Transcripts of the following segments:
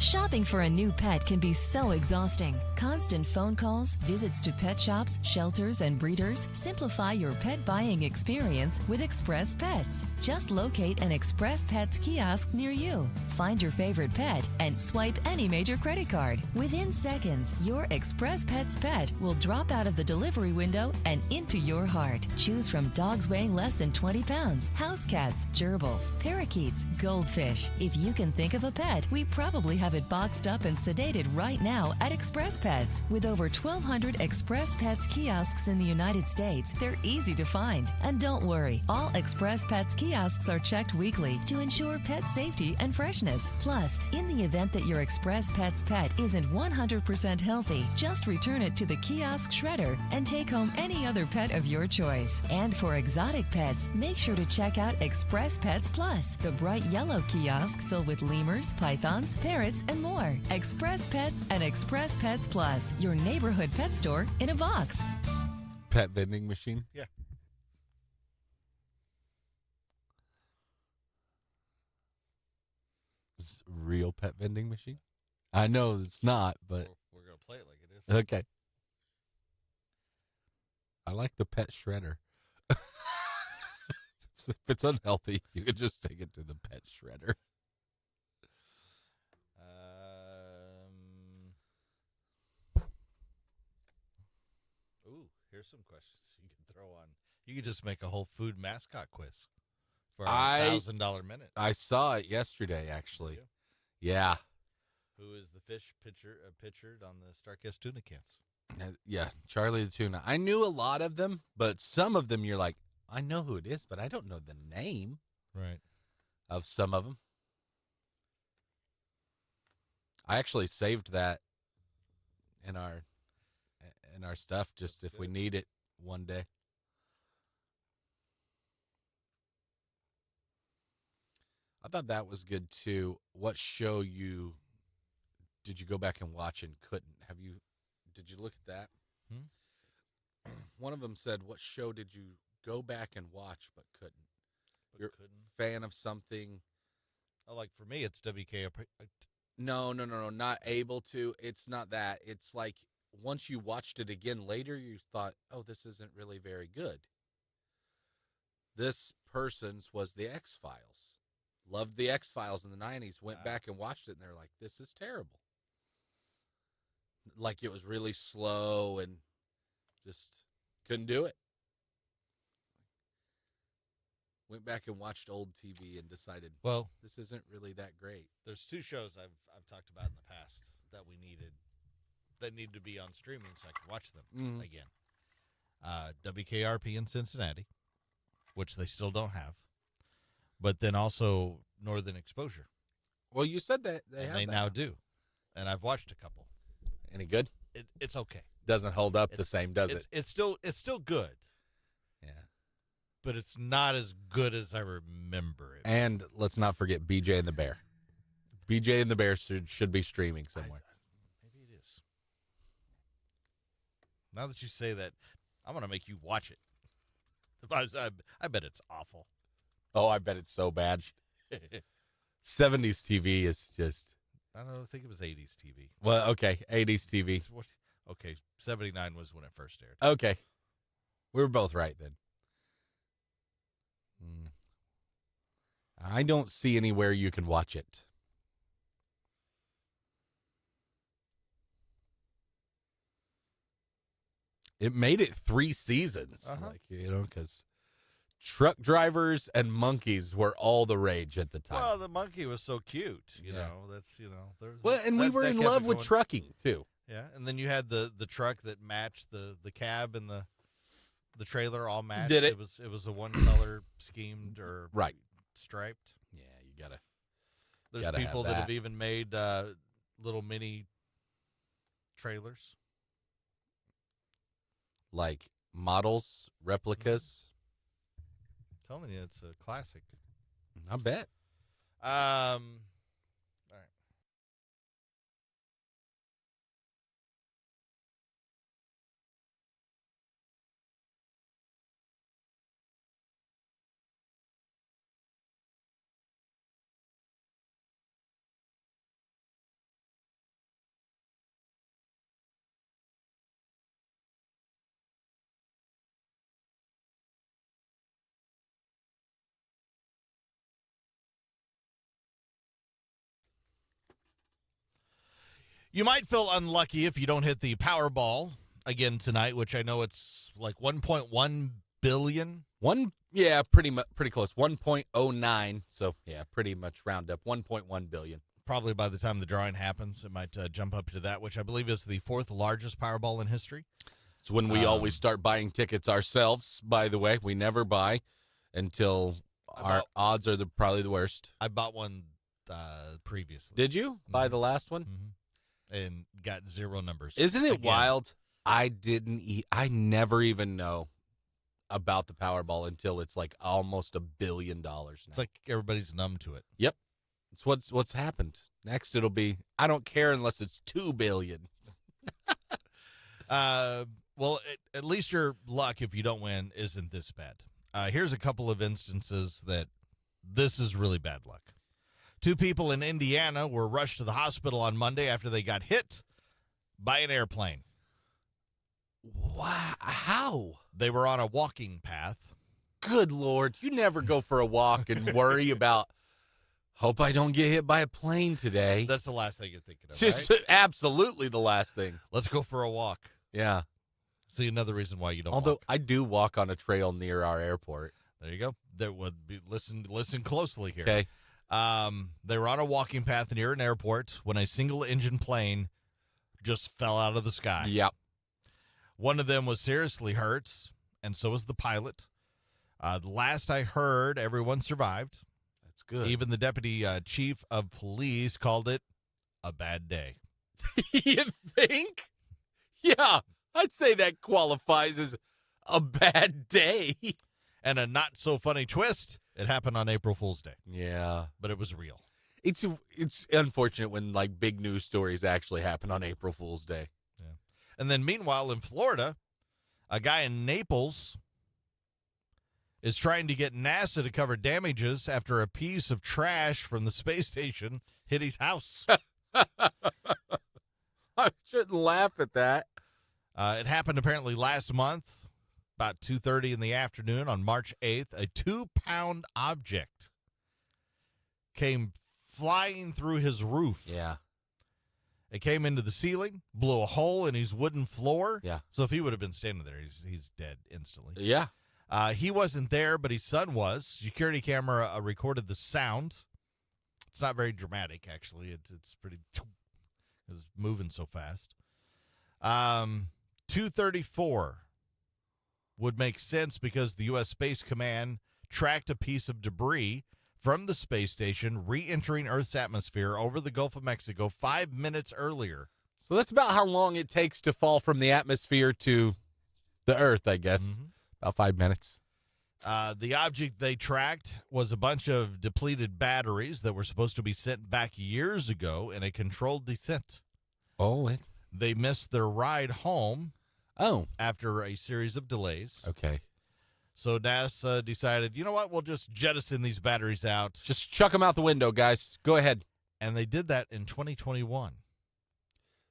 Shopping for a new pet can be so exhausting. Constant phone calls, visits to pet shops, shelters, and breeders simplify your pet buying experience with Express Pets. Just locate an Express Pets kiosk near you. Find your favorite pet and swipe any major credit card. Within seconds, your Express Pets pet will drop out of the delivery window and into your heart. Choose from dogs weighing less than 20 pounds, house cats, gerbils, parakeets, goldfish. If you can think of a pet, we probably have it boxed up and sedated right now at Express Pets. With over 1,200 Express Pets kiosks in the United States, they're easy to find. And don't worry, all Express Pets kiosks are checked weekly to ensure pet safety and freshness. Plus, in the event that your Express Pets pet isn't 100% healthy, just return it to the kiosk shredder and take home any other pet of your choice. And for exotic pets, make sure to check out Express Pets Plus, the bright yellow kiosk filled with lemurs, pythons, parrots, and more. Express Pets and Express Pets Plus, your neighborhood pet store in a box. Pet vending machine? Yeah. It's a real pet vending machine? I know it's not, but We're going to play it like it is. okay. I like the pet shredder. If it's unhealthy, you could just take it to the pet shredder. Ooh, here's some questions you can throw on. You could just make a whole food mascot quiz for a $1,000 minute. I saw it yesterday, actually. Did you? Yeah. Who is the fish pictured on the Starkist tuna cans? Yeah, Charlie the Tuna. I knew a lot of them, but some of them you're like, I know who it is, but I don't know the name Right. of some of them. I actually saved that in our stuff just That's if we good. need it one day. I thought that was good too. What show did you go back and watch and couldn't? Did you look at that? One of them said, what show did you go back and watch but couldn't? You're a fan of something. Oh, like for me, it's WK. No, not able to. It's not that. It's like once you watched it again later, you thought, oh, this isn't really very good. This person's was the X-Files. Loved the X-Files in the 90s, went back and watched it, and they're like, this is terrible. Like it was really slow and just couldn't do it. Went back and watched old TV and decided, Well, this isn't really that great. there's two shows I've talked about in the past that need to be on streaming so I can watch them again. WKRP in Cincinnati, which they still don't have, but then also Northern Exposure. Well, you said that They now do, and I've watched a couple. Any good? It's okay. Doesn't hold up the same, does it? It's still good, Yeah. but it's not as good as I remember it. And let's not forget BJ and the Bear. BJ and the Bear should be streaming somewhere. Maybe it is. Now that you say that, I'm going to make you watch it. I bet it's awful. Oh, I bet it's so bad. 70s TV is just... I don't think it was 80s TV. Well, okay, 80s TV. Okay, 79 was when it first aired. Okay. We were both right then. I don't see anywhere you can watch it. It made it 3 seasons. Because truck drivers and monkeys were all the rage at the time. Well, the monkey was so cute. You Yeah. know, that's, there's. Well, and we were in love with trucking, too. Yeah, and then you had the truck that matched the cab and the trailer all matched. Did it? It was a one color schemed or Right. striped. Yeah, you gotta. There's Gotta have people that that. have even made little mini trailers. Like models, replicas. I'm telling you, it's a classic. I bet. You might feel unlucky if you don't hit the Powerball again tonight, which I know it's like 1.1 billion. Pretty close. 1.09. So yeah, pretty much round up 1.1 billion. Probably by the time the drawing happens, it might jump up to that, which I believe is the fourth largest Powerball in history. It's when we always start buying tickets ourselves. By the way, we never buy until our odds are probably the worst. I bought one previously. Did you buy the last one? Mm-hmm. And got zero numbers. Isn't it again. wild? I never even know about the Powerball until it's like almost $1 billion now. It's like everybody's numb to it. Yep. It's what's happened. Next it'll be I don't care unless it's 2 billion. Well, at least your luck if you don't win isn't this bad. Here's a couple of instances that this is really bad luck. 2 people in Indiana were rushed to the hospital on Monday after they got hit by an airplane. Wow. How? They were on a walking path. Good Lord. You never go for a walk and worry about, hope I don't get hit by a plane today. That's the last thing you're thinking of, Just right? absolutely the last thing. Let's go for a walk. Yeah. See, another reason why you don't Although walk. I do walk on a trail near our airport. There you go. There would be listen closely here. Okay. They were on a walking path near an airport when a single-engine plane just fell out of the sky. Yep. One of them was seriously hurt, and so was the pilot. The last I heard, everyone survived. That's good. Even the deputy chief of police called it a bad day. You think? Yeah, I'd say that qualifies as a bad day. And a not-so-funny twist, it happened on April Fool's Day, Yeah. but it was real. It's unfortunate when, like, big news stories actually happen on April Fool's Day. And then meanwhile, in Florida, a guy in Naples is trying to get NASA to cover damages after a piece of trash from the space station hit his house. I shouldn't laugh at that. It happened apparently last month, about 2:30 in the afternoon on March 8th. A 2-pound object came flying through his roof. Yeah. It came into the ceiling, blew a hole in his wooden floor. Yeah. So if he would have been standing there, he's dead instantly. Yeah. He wasn't there, but his son was. Security camera recorded the sound. It's not very dramatic, actually. It's pretty. It was moving so fast. 2:34 would make sense because the U.S. Space Command tracked a piece of debris from the space station re-entering Earth's atmosphere over the Gulf of Mexico 5 minutes earlier. So that's about how long it takes to fall from the atmosphere to the Earth, I guess. Mm-hmm. About 5 minutes. The object they tracked was a bunch of depleted batteries that were supposed to be sent back years ago in a controlled descent. Oh. They missed their ride home Oh. after a series of delays. Okay. So NASA decided, you know what, we'll just jettison these batteries out. Just chuck them out the window, guys. Go ahead. And they did that in 2021.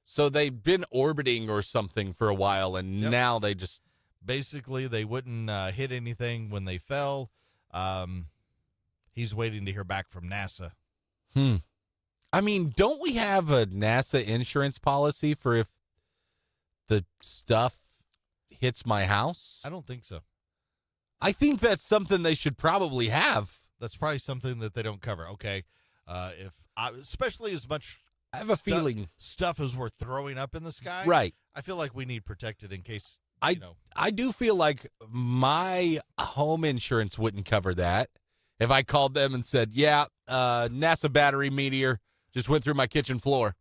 So they've been orbiting or something for a while, and Yep. now they just... Basically, they wouldn't hit anything when they fell. He's waiting to hear back from NASA. I mean, don't we have a NASA insurance policy for if the stuff hits my house? I don't think so. I think that's something they should probably have. That's probably something that they don't cover. Okay, especially as much I have a feeling. stuff as we're throwing up in the sky. Right. I feel like we need protected in case, I do feel like my home insurance wouldn't cover that. If I called them and said, yeah, NASA battery meteor just went through my kitchen floor.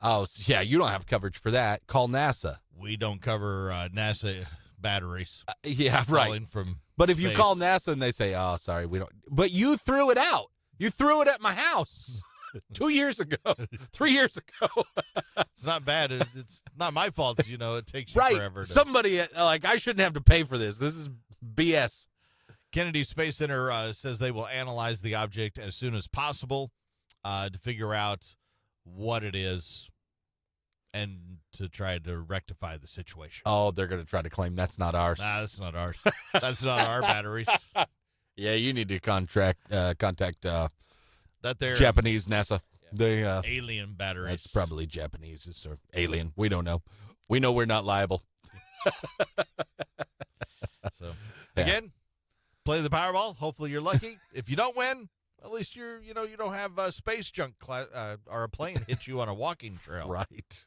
Oh, yeah, you don't have coverage for that. Call NASA. we don't cover NASA batteries. Yeah, right. Falling from But if you call space. NASA and they say, oh, sorry, we don't. But you threw it out. You threw it at my house 2 years ago, 3 years ago. It's not bad. It's not my fault. It takes you Right. forever. Somebody, I shouldn't have to pay for this. This is BS. Kennedy Space Center says they will analyze the object as soon as possible to figure out what it is and to try to rectify the situation. Oh, they're going to try to claim that's not ours. Nah, that's not ours. That's not our batteries. Yeah, you need to contact That they're Japanese NASA. Yeah, They Alien batteries. That's probably Japanese or alien. We don't know. We know we're not liable. So Yeah. again, play the Powerball. Hopefully you're lucky. If you don't win, at least you don't have space junk or a plane hit you on a walking trail. Right.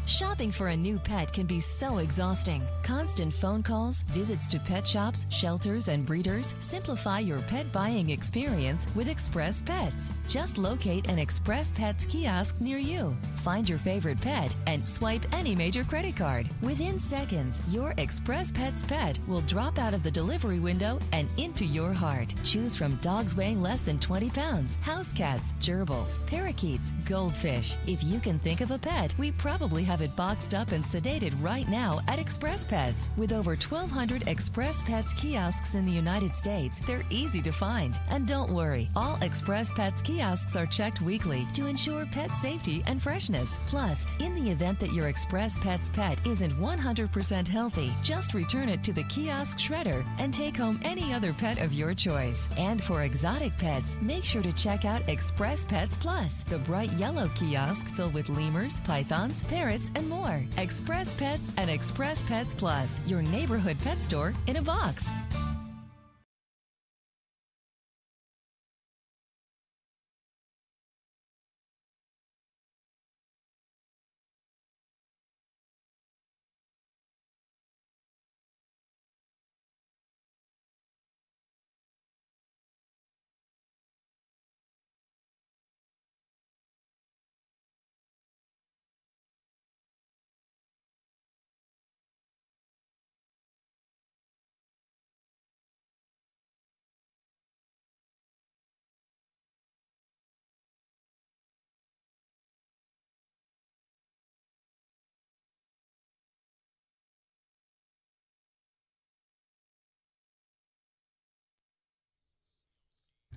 Shopping for a new pet can be so exhausting. Constant phone calls, visits to pet shops, shelters, and breeders simplify your pet buying experience with Express Pets. Just locate an Express Pets kiosk near you. Find your favorite pet and swipe any major credit card. Within seconds, your Express Pets pet will drop out of the delivery window and into your heart. Choose from dogs weighing less than 20 pounds, house cats, gerbils, parakeets, goldfish. If you can think of a pet, we probably have it boxed up and sedated right now at Express Pets. With over 1,200 Express Pets kiosks in the United States, they're easy to find. And don't worry, all Express Pets kiosks are checked weekly to ensure pet safety and freshness. Plus, in the event that your Express Pets pet isn't 100% healthy, just return it to the kiosk shredder and take home any other pet of your choice. And for exotic pets, make sure to check out Express Pets Plus, the bright yellow kiosk filled with lemurs, pythons, parrots, and more. Express Pets and Express Pets Plus, your neighborhood pet store in a box.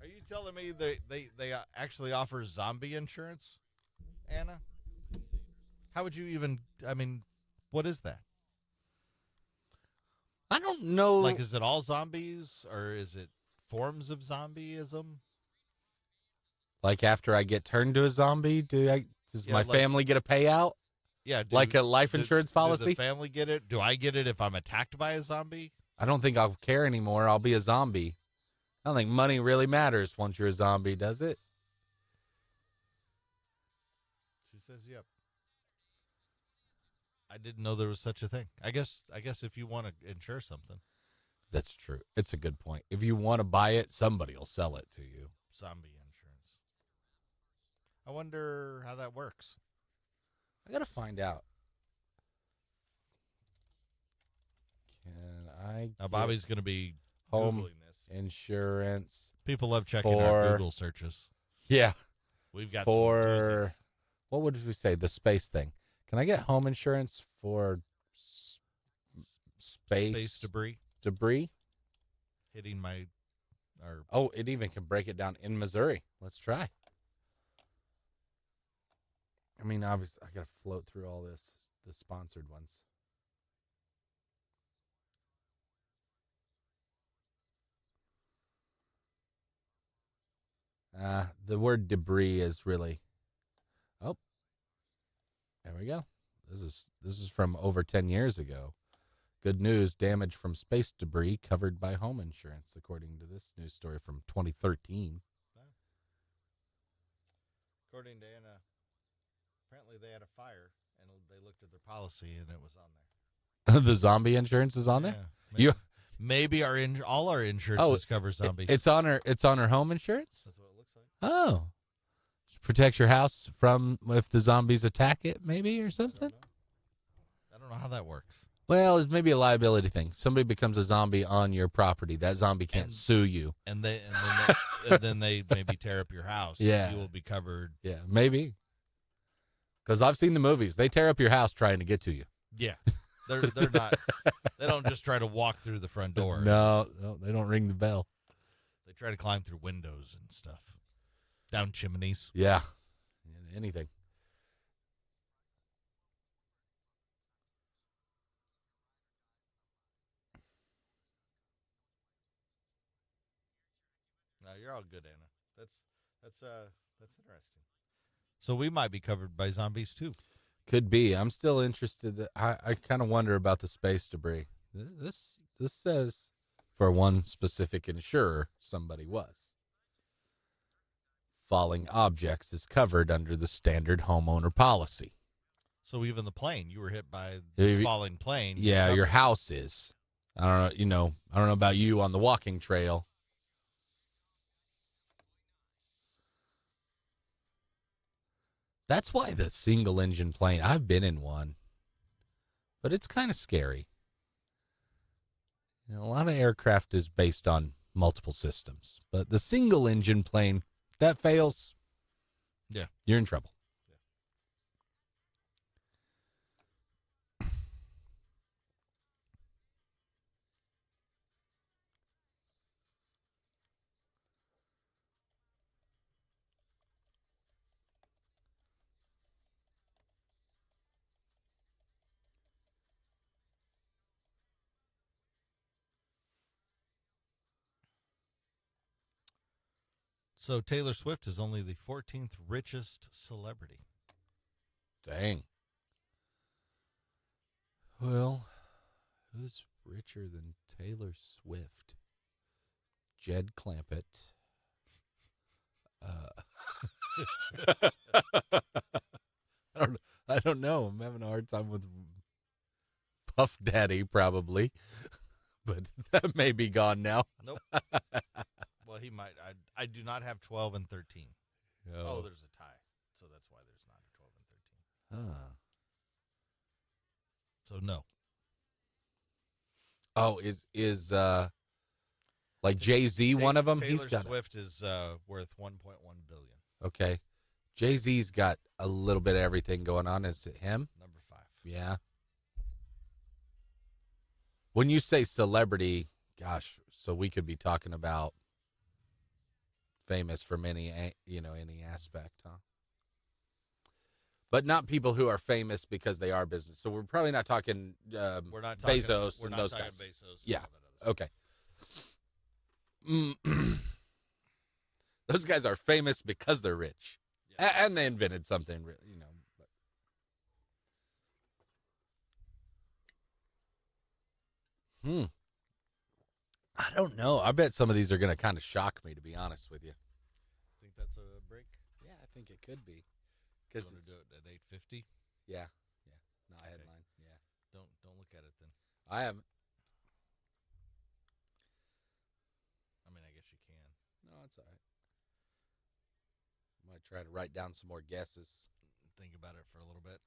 Are you telling me they actually offer zombie insurance, Anna? How would you even? I mean, what is that? I don't know. Like, is it all zombies or is it forms of zombieism? Like after I get turned to a zombie, does Yeah, my like- family get a payout? Yeah, Like a life does- insurance Does policy? the family get it? Do I get it if I'm attacked by a zombie? I don't think I'll care anymore. I'll be a zombie. I don't think money really matters once you're a zombie, does it? She says, "Yep." I didn't know there was such a thing. I guess if you want to insure something, That's true. It's a good point. If you want to buy it, somebody will sell it to you. zombie insurance. I wonder how that works. I got to find out. Can I Now, get Bobby's going to be home Googling this. insurance? People love checking our for- Google searches. Yeah. We've got For- some What would we say? The space thing. Can I get home insurance for space debris debris? hitting my or Oh, it even can break it down in Missouri. Let's try. I mean, obviously, I got to float through all this, the sponsored ones. The word debris is really. Oh, there we go. This is from over 10 years ago. Good news: damage from space debris covered by home insurance, according to this news story from 2013. according to Anna, apparently they had a fire and they looked at their policy and it was on there. The zombie insurance is on there. Yeah, You- maybe all our insurances cover zombies. It's on her home insurance. That's what it looks like. Oh, protects your house from if the zombies attack it, maybe or something. I don't know how that works. Well, it's maybe a liability thing. Somebody becomes a zombie on your property. That zombie can't And- sue you. And then they maybe tear up your house. Yeah. You will be covered. Yeah, maybe. Because I've seen the movies. They tear up your house trying to get to you. Yeah. They're not. They don't just try to walk through the front door. No, they don't ring the bell. They try to climb through windows and stuff, down chimneys. Yeah, anything. you're all good, Anna. That's interesting. So we might be covered by zombies too. Could be. I'm still interested. I kind of wonder about the space debris. This says for one specific insurer, somebody was. Falling objects is covered under the standard homeowner policy. So even the plane, you were hit by this falling plane. Yeah, your house is. I don't know. I don't know about you on the walking trail. That's why the single engine plane. I've been in one, but it's kind of scary. A lot of aircraft is based on multiple systems, but the single engine plane that fails, yeah, you're in trouble. So Taylor Swift is only the 14th richest celebrity. Dang. Well, who's richer than Taylor Swift? Jed Clampett. I don't know. I'm having a hard time with Puff Daddy, probably. But that may be gone now. Nope. Well, he might. I do not have 12 and 13. Oh, there's a tie. So that's why there's not a 12 and 13. So no. Oh, is like Jay-Z one of them? Taylor Swift is worth $1.1 billion. Okay. Jay-Z's got a little bit of everything going on. Is it him? Number 5. Yeah. When you say celebrity, gosh, so we could be talking about famous from any aspect, huh? But not people who are famous because they are business. So we're probably not talking we're not talking Bezos we're and not those talking guys. Bezos. Yeah. All that other Okay. Those guys are famous because they're rich. Yeah. And they invented something, But. I don't know. I bet some of these are going to kind of shock me, to be honest with you. Think that's a break? Yeah, I think it could be. You want to do it at 8:50? Yeah. Not a headline. Yeah. Don't look at it then. I haven't. I mean, I guess you can. No, it's all right. Might try to write down some more guesses. Think about it for a little bit.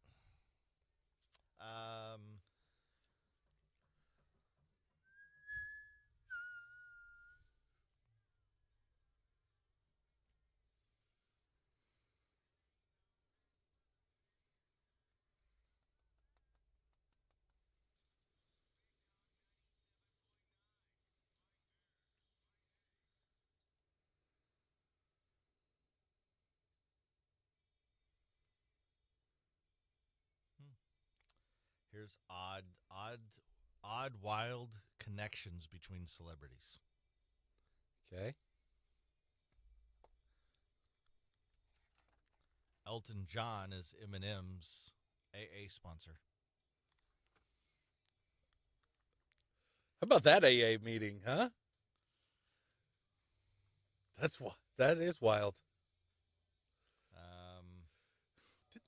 Here's odd, wild connections between celebrities. Okay. Elton John is Eminem's AA sponsor. How about that AA meeting, huh? That is wild.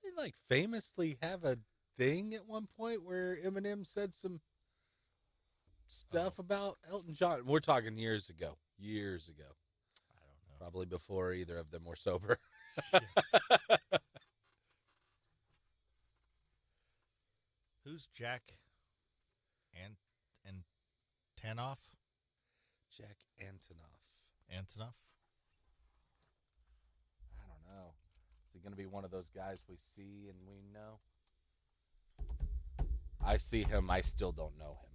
Didn't they famously have a thing at one point where Eminem said some stuff about Elton John? We're talking years ago. I don't know. Probably before either of them were sober. Who's Jack Antonoff? Jack Antonoff. Antonoff? I don't know. Is he going to be one of those guys we see and we know? I see him. I still don't know him.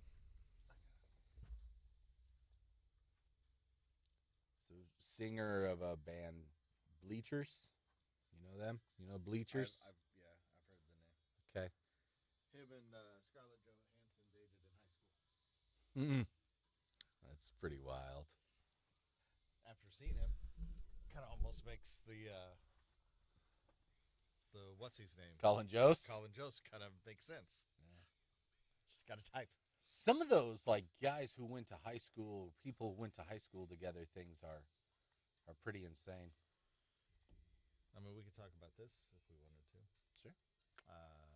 So, singer of a band, Bleachers. You know them? You know Bleachers? I've heard the name. Okay. Him and Scarlett Johansson dated in high school. That's pretty wild. After seen him. Kind of almost makes the what's his name? Colin Jost. Colin Jost kind of makes sense. Yeah. Just got to type. Some of those like guys who went to high school, people who went to high school together, things are pretty insane. I mean, we could talk about this if we wanted to. Sure. Uh,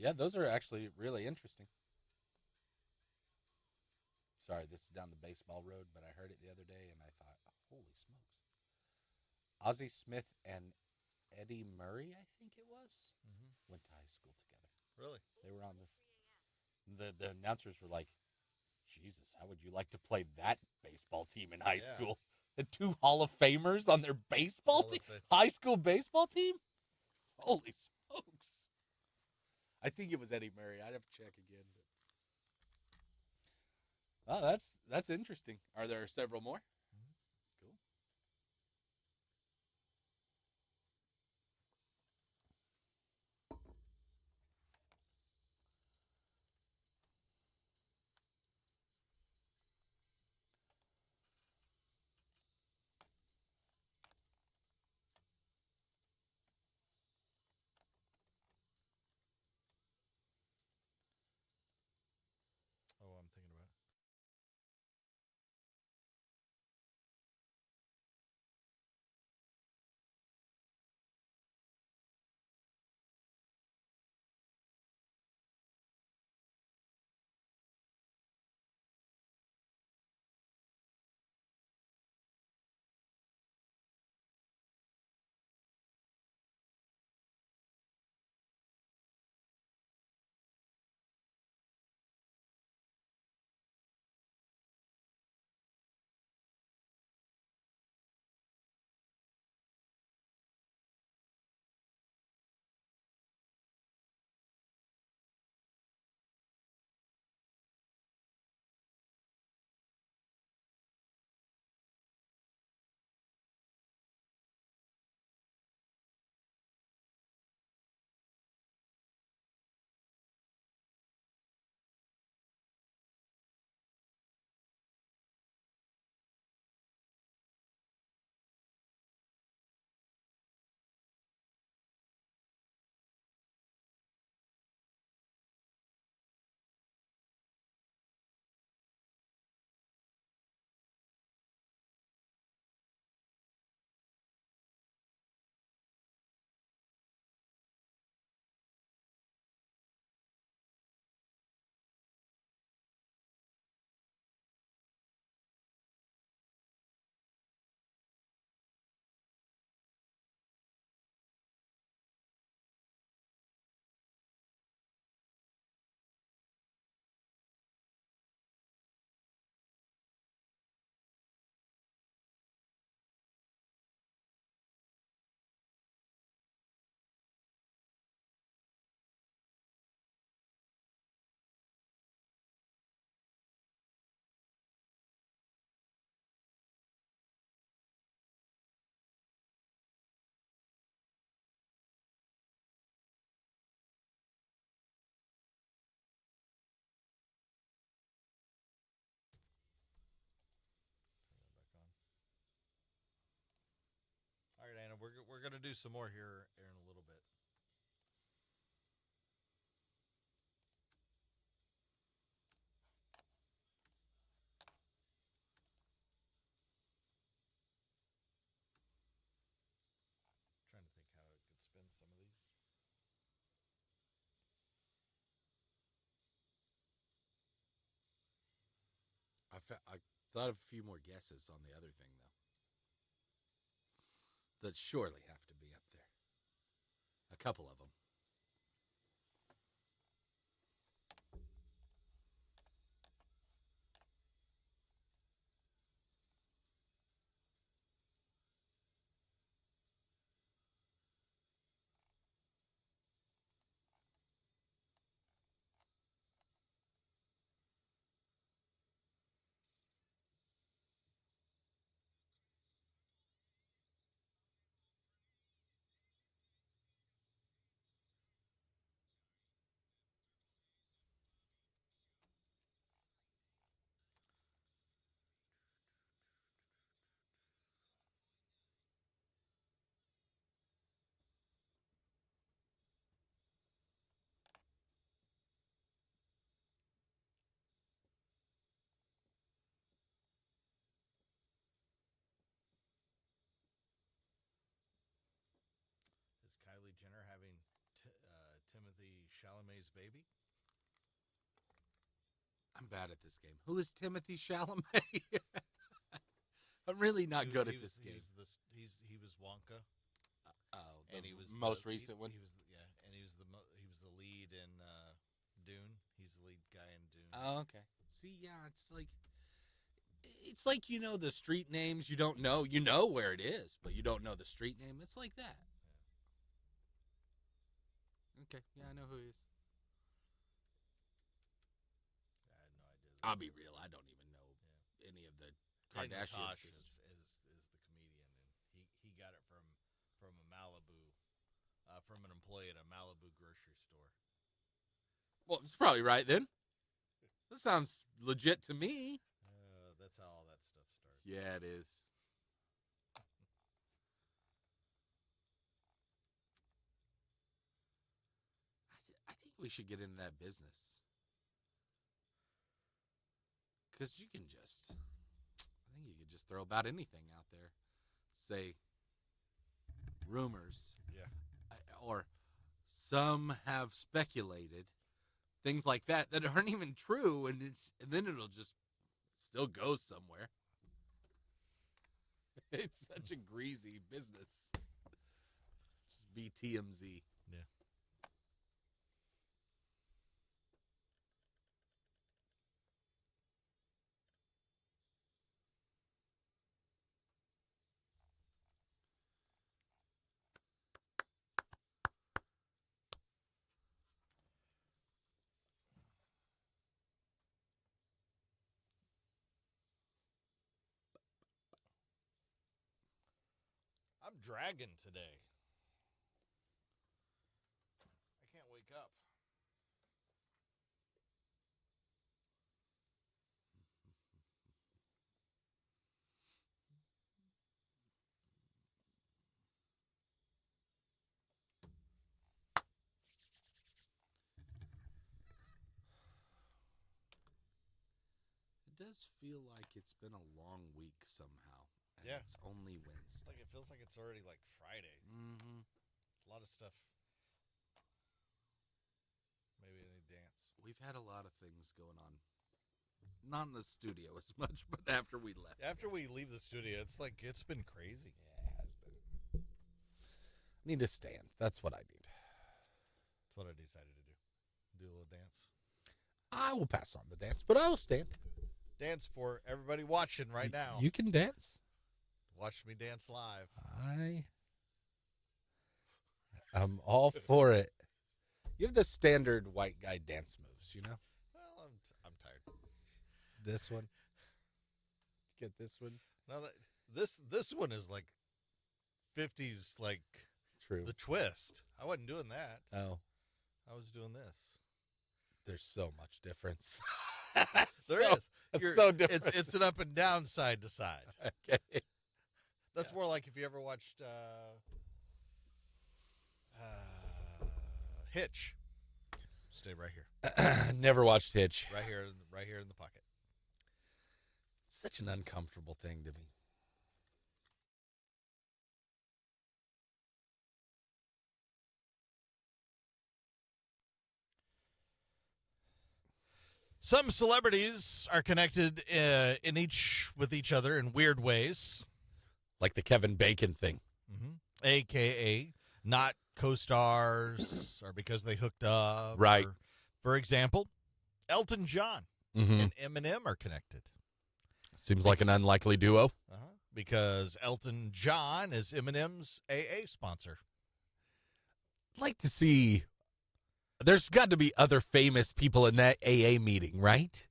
Yeah, those are actually really interesting. Sorry, this is down the baseball road, but I heard it the other day and I thought, holy smokes. Ozzie Smith and Eddie Murray, I think it was, went to high school together. Really? They were on the announcers were like, Jesus, how would you like to play that baseball team in high school? The two Hall of Famers on their baseball team, high school baseball team? Holy smokes. I think it was Eddie Murray. I'd have to check again. But... Oh, that's interesting. Are there several more? Cool. Oh, I'm thinking about it. Turn that back on. All right, Anna, we're going to do some more here in a little bit. Trying to think how I could spin some of these. I thought of a few more guesses on the other thing, though. That surely have to be up there. A couple of them. Chalamet's baby. I'm bad at this game. Who is Timothy Chalamet? I'm really not good at this game. He was Wonka. And he was most recent one. He was and he was the lead in Dune. He's the lead guy in Dune. Oh, okay. See, yeah, it's like the street names you don't know. You know where it is, but you don't know the street name. It's like that. Yeah. Okay, yeah, I know who he is. I had no idea. I'll be real. I don't even know any of the Kardashian sisters. Is the comedian, and he got it from a Malibu, from an employee at a Malibu grocery store. Well, it's probably right then. That sounds legit to me. That's how all that stuff starts. Yeah, it is. I think we should get into that business. Because I think you could just throw about anything out there. Say, rumors. Yeah. Or some have speculated. Things like that aren't even true, and then it'll just still go somewhere. It's such a greasy business. Just be TMZ. Yeah. I'm dragging today. I can't wake up. It does feel like it's been a long week somehow. And Yeah. it's only Wednesday. It feels like it's already like Friday. Mm-hmm. A lot of stuff. Maybe I need to dance. We've had a lot of things going on. Not in the studio as much, but after we left. After we leave the studio, it's been crazy. Yeah, it has been. I need to stand. That's what I need. That's what I decided to do. Do a little dance. I will pass on the dance, but I will stand. Dance for everybody watching right now. You can dance. Watch me dance live. I'm all for it. You have the standard white guy dance moves, Well, I'm tired. This one. Get this one. No, this one is like 50s, like True. the twist. I wasn't doing that. Oh, I was doing this. there's so much difference. There is. It's so different. It's an up and down, side to side. Okay. That's more like if you ever watched Hitch. Stay right here. Never watched Hitch. Right here in the pocket. Such an uncomfortable thing to me. Some celebrities are connected with each other in weird ways. Like the Kevin Bacon thing. Mm-hmm. AKA not co-stars or because they hooked up. Right. Or, for example, Elton John and Eminem are connected. Seems like an unlikely duo. Because Elton John is Eminem's AA sponsor. I'd like to see. There's got to be other famous people in that AA meeting, right?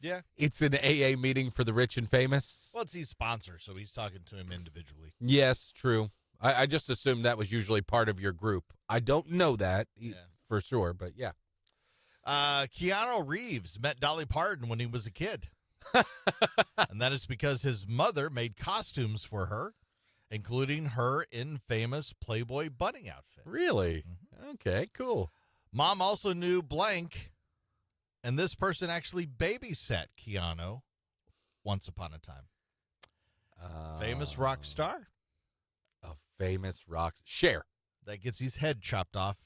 Yeah. It's an AA meeting for the rich and famous. Well, it's his sponsor, so he's talking to him individually. Yes, true. I just assumed that was usually part of your group. I don't know that for sure, but yeah. Keanu Reeves met Dolly Parton when he was a kid. And that is because his mother made costumes for her, including her in famous Playboy bunny outfits. Really? Mm-hmm. Okay, cool. Mom also knew blank, and this person actually babysat Keanu once upon a time. Famous rock star. A famous rock Cher. That gets his head chopped off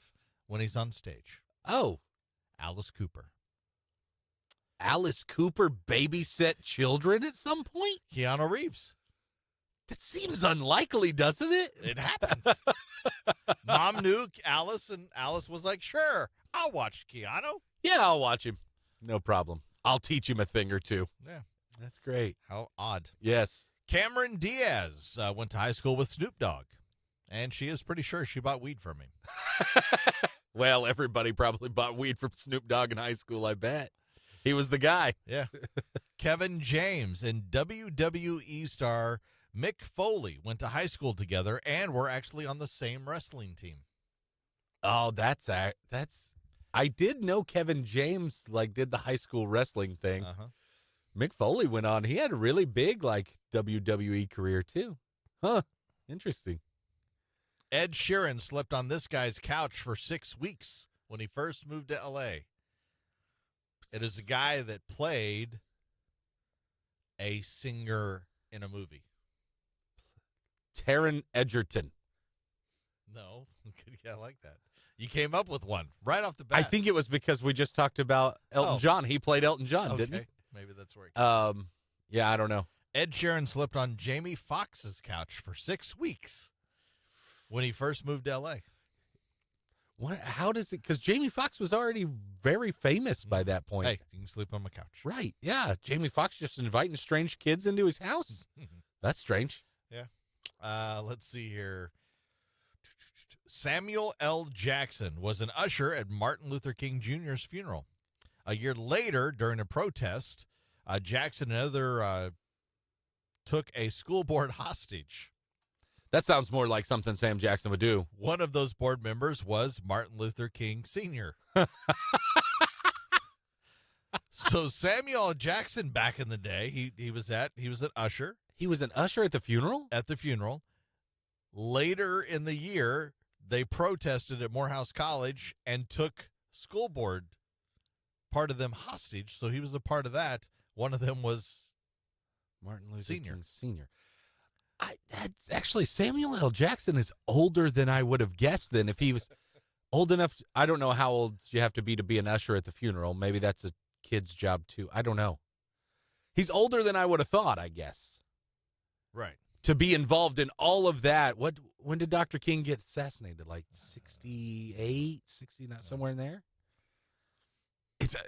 when he's on stage. Oh, Alice Cooper. Alice Cooper babysat children at some point? Keanu Reeves. That seems unlikely, doesn't it? It happens. Mom knew Alice, and Alice was like, sure, I'll watch Keanu. Yeah, I'll watch him. No problem. I'll teach him a thing or two. Yeah. That's great. How odd. Yes. Cameron Diaz went to high school with Snoop Dogg, and she is pretty sure she bought weed from him. Well, everybody probably bought weed from Snoop Dogg in high school, I bet. He was the guy. Yeah. Kevin James and WWE star Mick Foley went to high school together and were actually on the same wrestling team. Oh, that's I did know Kevin James did the high school wrestling thing. Uh-huh. Mick Foley went on. He had a really big WWE career too. Huh. Interesting. Ed Sheeran slept on this guy's couch for 6 weeks when he first moved to L.A. It is a guy that played a singer in a movie. Taron Egerton. No. Yeah, I like that. You came up with one right off the bat. I think it was because we just talked about Elton John. He played Elton John, didn't he? Maybe that's where it came. Yeah, I don't know. Ed Sheeran slept on Jamie Foxx's couch for 6 weeks when he first moved to L.A. What? How does it? Because Jamie Foxx was already very famous by that point. Hey, you can sleep on my couch. Right. Yeah. Jamie Foxx just inviting strange kids into his house. That's strange. Yeah. Let's see here. Samuel L. Jackson was an usher at Martin Luther King Jr.'s funeral. A year later, during a protest, Jackson and other took a school board hostage. That sounds more like something Sam Jackson would do. One of those board members was Martin Luther King Sr. So Samuel L. Jackson, back in the day, he was an usher. He was an usher at the funeral? At the funeral. Later in the year, they protested at Morehouse College and took school board, part of them, hostage. So he was a part of that. One of them was Martin Luther Sr. King Sr. That's actually, Samuel L. Jackson is older than I would have guessed then. If he was old enough, I don't know how old you have to be an usher at the funeral. Maybe that's a kid's job too. I don't know. He's older than I would have thought, I guess. right. To be involved in all of that. When did Dr. King get assassinated? 68, 69, somewhere in there?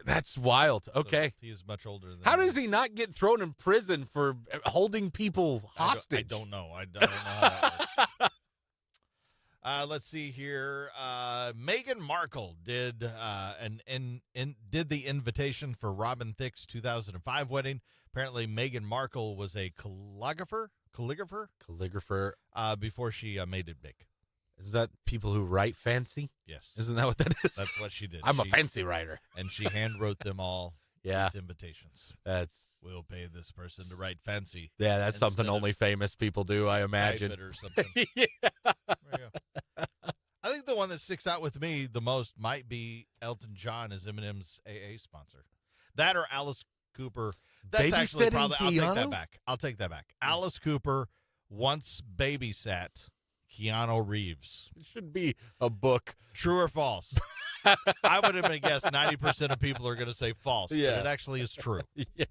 That's wild. Okay. So he is much older than How does he not get thrown in prison for holding people hostage? I don't know. I don't know how that works. Let's see here. Meghan Markle did did the invitation for Robin Thicke's 2005 wedding. Apparently, Meghan Markle was a calligrapher before she made it big. Is that people who write fancy? Yes. Isn't that what that is? That's what she did. I'm a fancy writer. And she hand wrote them all these invitations. We'll pay this person to write fancy. Yeah, that's something only famous people do, I imagine. Type it or something. Yeah. There you go. I think the one that sticks out with me the most might be Elton John as Eminem's AA sponsor. That or Alice Cooper. That's actually Babysitting probably, I'll take Keanu? that back. I'll take that back. Alice Cooper once babysat Keanu Reeves. It should be a book. True or false? I would have guessed 90% of people are going to say false. Yeah. But it actually is true. Yeah.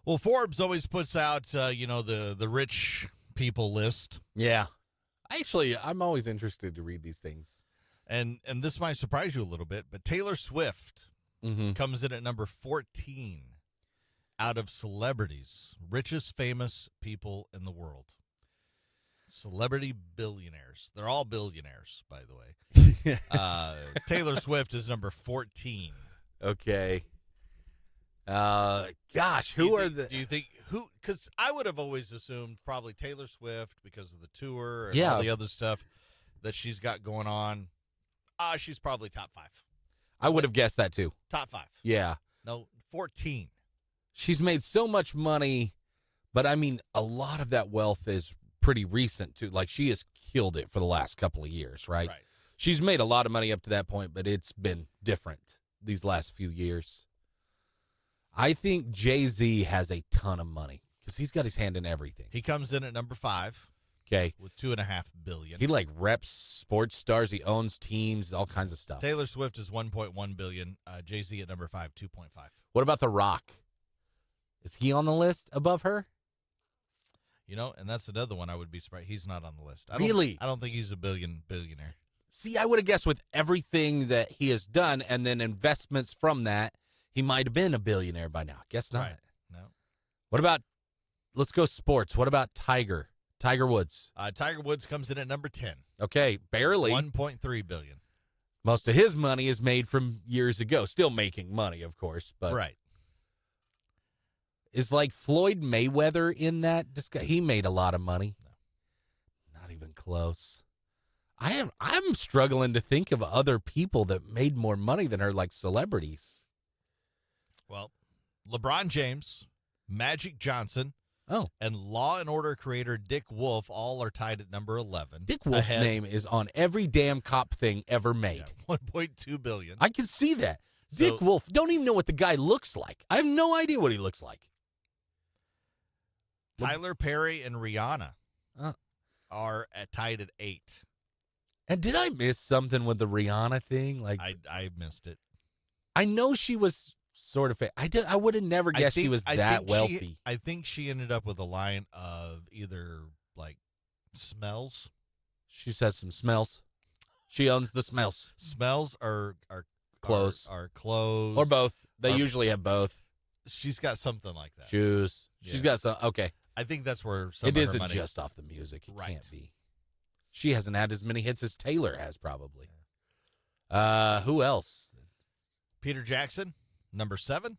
Well, Forbes always puts out, the rich people list. Yeah. Actually, I'm always interested to read these things. And this might surprise you a little bit, but Taylor Swift comes in at number 14 out of celebrities, richest famous people in the world. Celebrity billionaires. They're all billionaires, by the way. Taylor Swift is number 14. Okay. Gosh, do you think because I would have always assumed probably Taylor Swift because of the tour and Yeah. all the other stuff that she's got going on. She's probably top 5. I would have guessed that too. Top 5. Yeah. No, 14. She's made so much money, but I mean, a lot of that wealth is pretty recent too. Like, she has killed it for the last couple of years, right? Right. She's made a lot of money up to that point, but it's been different these last few years. I think Jay-Z has a ton of money because he's got his hand in everything. He comes in at number 5. Okay. With $2.5 billion. He reps sports stars. He owns teams, all kinds of stuff. Taylor Swift is $1.1 billion. Jay-Z at number 5, $2.5. What about The Rock? Is he on the list above her? And that's another one I would be surprised. He's not on the list. Really? I don't think he's a billionaire. See, I would have guessed with everything that he has done and then investments from that, he might have been a billionaire by now. Guess not. Right. No. What about, let's go sports. What about Tiger Woods? Tiger Woods comes in at number 10. Okay, barely. $1.3 billion. Most of his money is made from years ago. Still making money, of course. But right. Is Floyd Mayweather in that? He made a lot of money. No. Not even close. I'm struggling to think of other people that made more money than her, like celebrities. Well, LeBron James, Magic Johnson, and Law and Order creator Dick Wolf all are tied at number 11. Dick Wolf's name is on every damn cop thing ever made. Yeah, $1.2 billion. I can see that. Dick Wolf, don't even know what the guy looks like. I have no idea what he looks like. Tyler Perry and Rihanna are tied at 8. And did I miss something with the Rihanna thing? I missed it. I know she was sort of. I would have never guessed she was that wealthy. I think she ended up with a line of either smells. She says some smells. She owns the smells. Smells are clothes. Are clothes. Or both. They usually have both. She's got something like that. Shoes. Yeah. She's got some. Okay. I think that's where some it of isn't her money just off the music. It right. Can't be. She hasn't had as many hits as Taylor has, probably. Who else? Peter Jackson, number 7.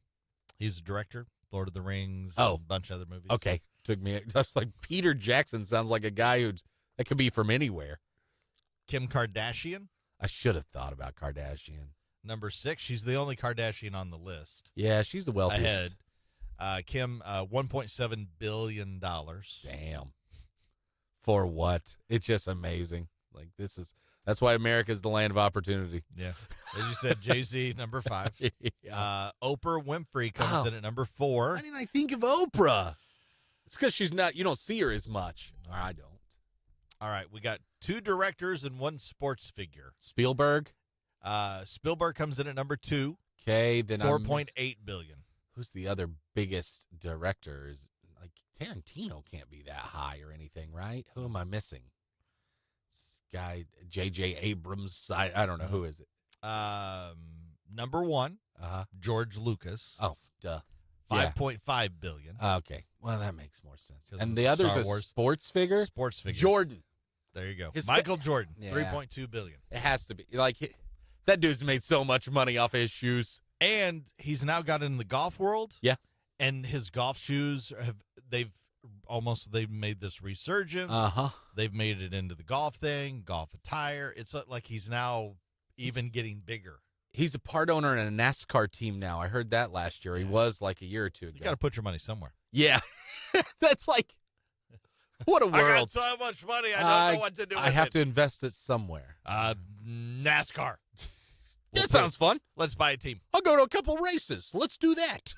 He's the director, Lord of the Rings, a bunch of other movies. Okay. Took me. I was like, Peter Jackson sounds like a guy that could be from anywhere. Kim Kardashian. I should have thought about Kardashian. Number 6. She's the only Kardashian on the list. Yeah, she's the wealthiest. Ahead. Kim, $1.7 billion. Damn. For what? It's just amazing. That's why America's the land of opportunity. Yeah. As you said, Jay-Z, number 5. Yeah. Oprah Winfrey comes in at number 4. Why didn't I think of Oprah? It's because you don't see her as much. Or I don't. All right. We got 2 directors and 1 sports figure. Spielberg. Spielberg comes in at number 2. Okay. Then $4.8 billion. Who's the other biggest director? Tarantino can't be that high or anything, right? Who am I missing? This guy, J.J. Abrams. I don't know. Who is it? Number 1, George Lucas. Oh, duh. $5.5 billion. Okay. Well, that makes more sense. And the other's a sports figure? Sports figure. Jordan. There you go. Michael Jordan, $3.2 billion. It has to be. That dude's made so much money off his shoes. And he's now got in the golf world. Yeah. And his golf shoes they've made this resurgence. They've made it into the golf thing, golf attire. It's like he's now even getting bigger. He's a part owner in a NASCAR team now. I heard that last year. He was a year or two ago. You got to put your money somewhere. Yeah. That's what a world. I got so much money, I don't know what to do with it. I have to invest it somewhere. NASCAR. That sounds fun. Let's buy a team. I'll go to a couple races. Let's do that.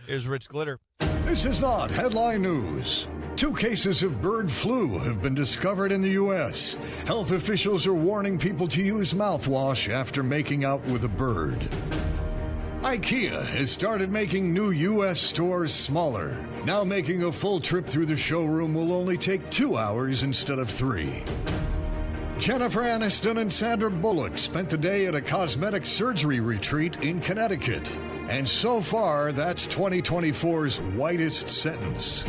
Here's Rich Glitter. This is not headline news. 2 cases of bird flu have been discovered in the U.S. Health officials are warning people to use mouthwash after making out with a bird. IKEA has started making new U.S. stores smaller. Now making a full trip through the showroom will only take 2 hours instead of 3. Jennifer Aniston and Sandra Bullock spent the day at a cosmetic surgery retreat in Connecticut. And so far, that's 2024's whitest sentence.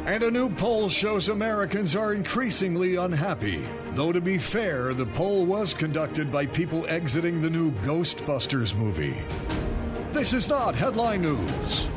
And a new poll shows Americans are increasingly unhappy. Though to be fair, the poll was conducted by people exiting the new Ghostbusters movie. This is not Headline News.